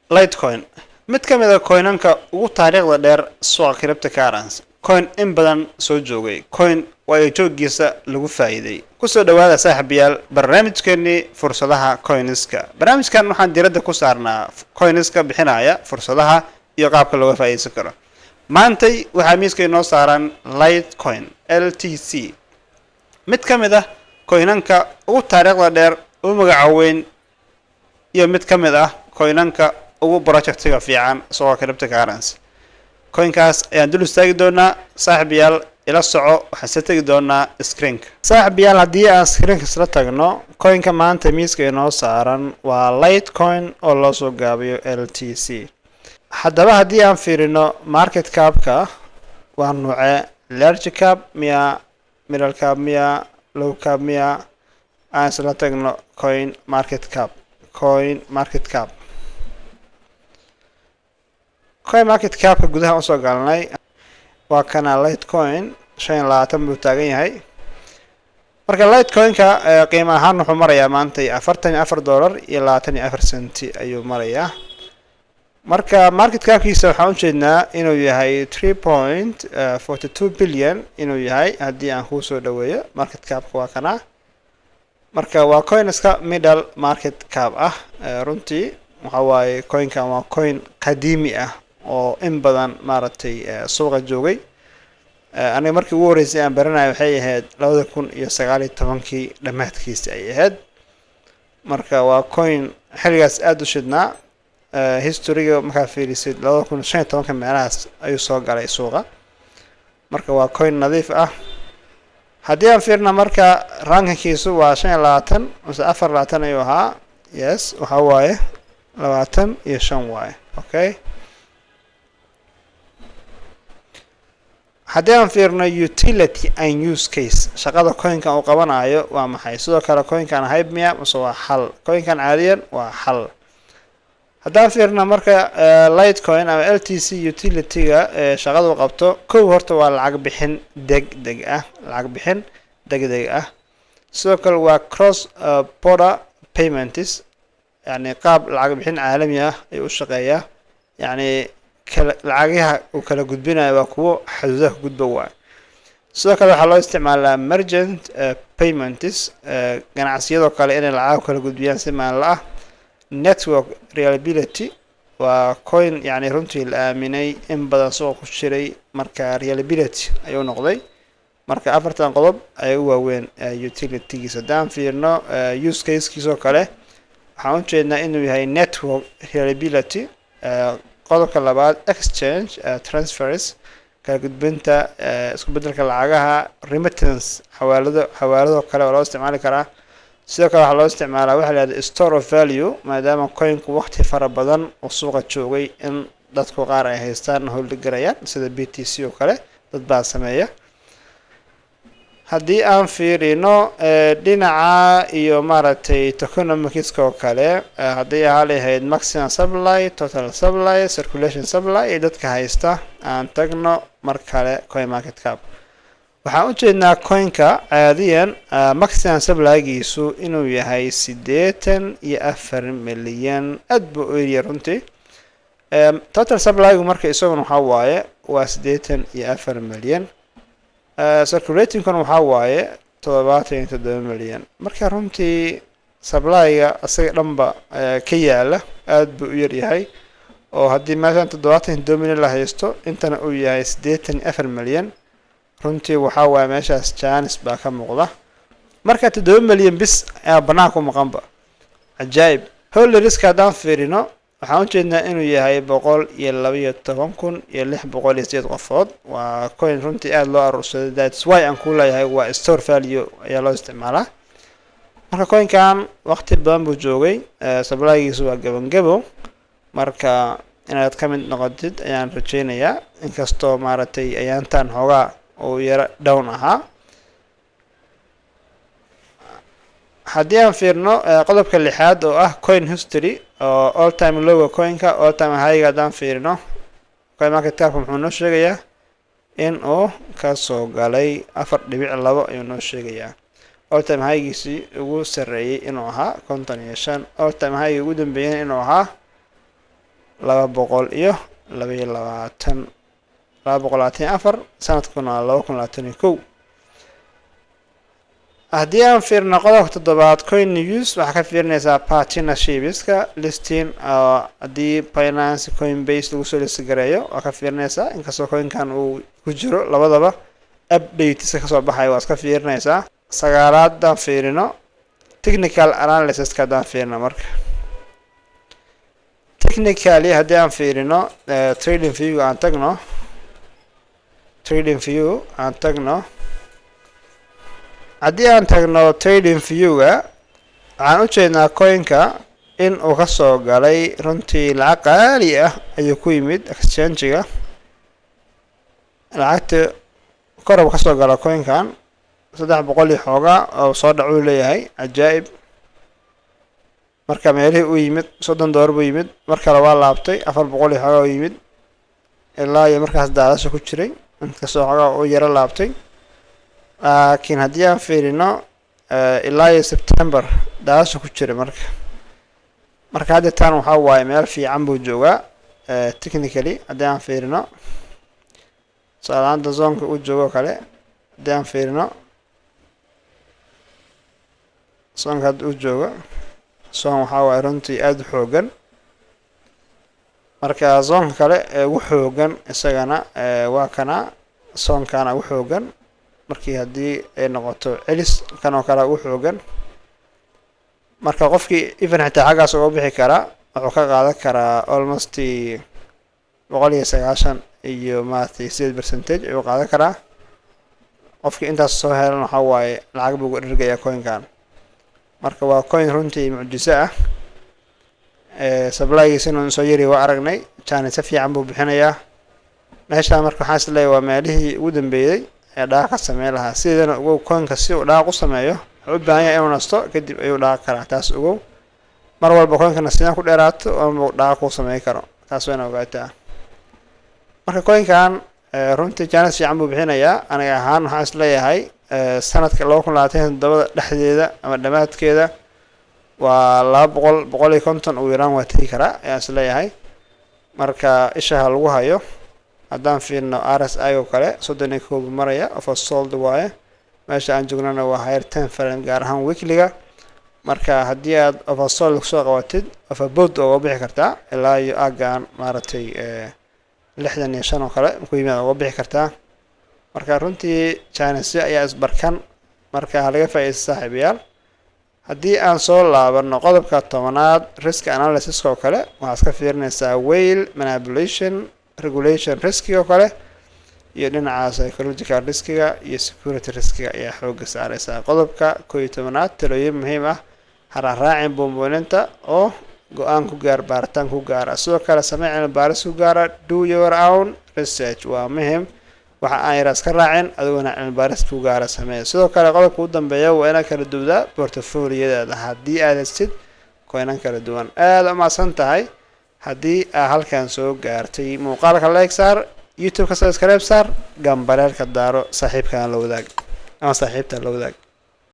Litecoin mid ka mid ah coinanka ugu taariikhda dheer suuqa cryptocurrency coin in badan soo joogay coin waayo joogiisa lagu faa'iiday kusoo dhawaada saaxiibayaal barnaamijkeennii fursadaha coinska barnaamijkan waxaan diiradda ku saarnaa coinska bixinaya fursadaha iyo qaabka looga faa'iideysan karo maantay waxaa miiska inoo saaran Litecoin LTC mid ka mid ah coinanka ugu taariikhda dheer ugu magaca weyn iyo mid ka mid ah coinanka ugu projectiga fiican suuqa cryptocurrency coinkaas ayaan dul istaagi doonaa saaxiibayaal ila soco waxaan se tegi doonaa screenka saaxiibayaal haddii aan screenka isla tagno coinka maanta miiska inoo saaran waa Litecoin oo loo soo gaabiyo LTC haddaba haddii aan fiirino market capka waa nuuce large cap miya middle cap miya low cap miya aan isla tagno coin market cap coin market capka gudaha usoo galnay waa kana Litecoin 25 buu taagan yahay marka Litecoinka qiimo ahaan wuxuu marayaa maanta $44 iyo 24 senti ayuu marayaa marka market capkiisa waxaan u jeednaa inuu yahay 3.42 billion inuu yahay haddii aan ku soo dhaweeyo market capka waa kana marka waa coin iska middle market cap ah runtii waxa waaye coinkan waa coin qadiimi ah oo in badan maaragtay suuqa joogay aniga markii ugu horeysay aan baranayo waxay ahayd 2019kii dhamaadkiisa ay ahayd marka waa coin xilligaas aad u shidnaa historyga markaa fiirisid 2015 meelahaas ayuu soo galay suuqa marka waa coin nadiif ah haddii aan fiirna marka rankinkiisu waa 25 mise 24 ayuu ahaa yes waxa waaye 25 waaye okay haddii aan fiirno utility and use case shaqada coinkan uu qabanayo waa maxay sidoo kale coinkan hype miya mise waa xal coinkan caadiyan waa xal haddaan fiirno marka Litecoin ama LTC utilityga shaqada uu qabto kow horta waa lacag bixin degdeg ah sidoo kale waa cross border payments yani qaab lacag bixin caalami ah ay u shaqeeyaa yani lacagaha uu kala gudbinayo waa kuwo xuduudaha gudba waa sidoo kale waxaa loo isticmaalaa merchant payments ganacsiyada kale inay lacag kala gudbiyaan si maalinle ah network reliability waa coin yani runtii la aaminay in badan suuqa ku jiray marka reliability ayuu noqday marka afartan qodob ay u waaweyn utilitygiisa haddaan fiirno use casekiisoo kale waxaan u jeednaa inuu yahay network reliability qodobka labaad exchange transfers kala gudbinta isku beddelka lacagaha remittance xawaalado kale oo loo isticmaali karaa sidoo kale waxaa loo isticmaalaa waxa la yidhahdo store of value maadaama coinku waqti fara badan oo suuqa joogay in dadku qaar ay haystaan howlgarayaan sida BTC oo kale dad baa sameeya haddii aan fiirino dhinaca iyo maaragtay tokenomics oo kale haddii ahaa lahayd maximum supply total supply circulation supply iyo dadka haysta aan tagno mar kale coin market cap waxaan u jeednaa coinka caadiyan maximum supplygiisu inuu yahay 84 milyan aad buu u yar runtii total supplygu marka isaguna waxa waaye waa 84 milyan circulatingkan waxa waaye 77 milyan marka runtii supplyga asaga dhanba ka yaala aad buu u yar yahay oo haddii meeshan 77 milyan la haysto intana uu yahay 84 milyan runtii waxa waaye meeshaas chance baa ka muuqda marka 7 milyan bis ayaa banaanka u maqanba ajaayib holderiska haddaan fiirino waxaan u jeednaa inuu yahay 112,608 qofood waa coin runtii aad loo aruursaday that's why aan ku leeyahay waa store value ayaa loo isticmaalaa marka coinkan waqti badan buu joogay supplygiisu waa gabangabo marka inaad ka mid noqotid ayaan rajaynayaa inkastoo maaragtay ayaantan hoogaa oo yara down ahaa haddii aan fiirno qodobka lixaad oo ah coin history oo all time logo coinka all time high haddaan fiirino coin market cap wuxuu noo sheegayaa in uu ka soo galay 4.2 ayuu noo sheegayaa all time high-giisii ugu sarreeyay inuu ahaa 55 all time high ugu dambeeyay inuu ahaa 224 sanadkuna 2021 haddii aan fiirno qodobka toddobaad coin news waxaa ka fiirinaysaa partnerships-ka listing haddii Binance Coinbase lagu soo list gareeyo waa ka fiirinaysaa inkastoo coinkan uu ku jiro labadaba updates ka soo baxay waa iska fiirinaysaa sagaalaadaan fiirino technical analysis ka daan fiirino marka technically haddii aan fiirino trading view aan tagno haddii aan tagno trading view-ga waxaan u jeednaa coinka in uu ka soo galay runtii lacag qaali ah ayuu ku yimid exchange-ga lacagta korab ka soo gala coinkan 300 iyo xoogaa oo soo dhac uu leeyahay ajaa'ib marka meelihii uu yimid $30 buu yimid marka la waa laabtay 400 iyo xoogaa uu yimid ilaa iyo markaas daadasho ku jiray inta soo xoogaa uu yara laabtay laakiin haddii aan fiirino ilaa iyo September daadasho ku jiray marka hadda tan waxaa waaye meel fiican buu joogaa technically haddii aan fiirino salaanta zonka uu joogo kale haddii aan fiirino zonka hadda uu joogo zone waxaa waaye runtii aada u xoogan marka zonka kale ee ugu xoogan isagana waa kana zonkana ugu xoogan markii haddii ay noqoto celis kan oo kale ugu xoogan marka qofkii even xitaa xaggaas uga bixi karaa wuxuu ka qaadan karaa almost 190 iyo maaragtay 8% ayuu qaadan karaa qofkii intaas soo helan waxaa waaye lacag buu uga dhirgayaa coinkan marka waa coin runtii mucjiso ah supply-giisa inuu soo yari waa aragnay china si fiican buu bixinayaa meeshaan marka waxaan is leeyahay waa meelihii ugu dambeeyay ee dhaaq ka sameyn lahaa sidana ugu coinka si uu dhaaq u sameeyo wuxuu u baahan yahay inuu nasto kadib ayuu dhaaq karaa taas ugu mar walba coinka nasiina ku dheeraato oo dhaaq ku sameyn karo taas wayna ogaataa marka coinkan runtii china si fiican buu bixinayaa aniga ahaan waxaan is leeyahay sanadka 2027 dhexdeeda ama dhamaadkeeda waa 250 ugu yaraan waa tagi karaa ayaan is leeyahay marka ishaha lagu hayo haddaan fiirno RSI oo kale 31 maraya oversold waaye meesha aan joognana waa higher time frame gaar ahaan weekly-ga marka haddii aad oversold soo qabatid overbought oo bixi kartaa ilaa iyo aagaan maaragtay 65 oo kale ku yimaad oo bixi kartaa marka runtii China si ayaa isbarkan marka laga faa'iideysto saaxiibayaal haddii aan soo laabano qodobka 10aad risk analysis oo kale waxaa iska fiirinaysaa whale manipulation regulation risk oo kale iyo dhinaca psychological riskiga iyo security riskiga ayaa xoogga saaraysaa qodobka 11aad talooyin muhiim ah raacin boomboonta oo go'aan ku gaar baaritaan ku gaara sidoo kale samee cilmi baaris ku gaara do your own research waa muhiim waxa aan yaraas ka raacin adiguna cilmi baaris ku gaara samee sidoo kale qodobka ugu dambeeya waa inaad kala duwdaa portfolio-yada haddii aad haysid coinan kala duwan aad u mahadsan tahay haddii aad halkan soo gaartay muuqaalka like saar youtube ka subscribe saar gambareelka daaro saaxiibkan la wadaag ama saaxiibta la wadaag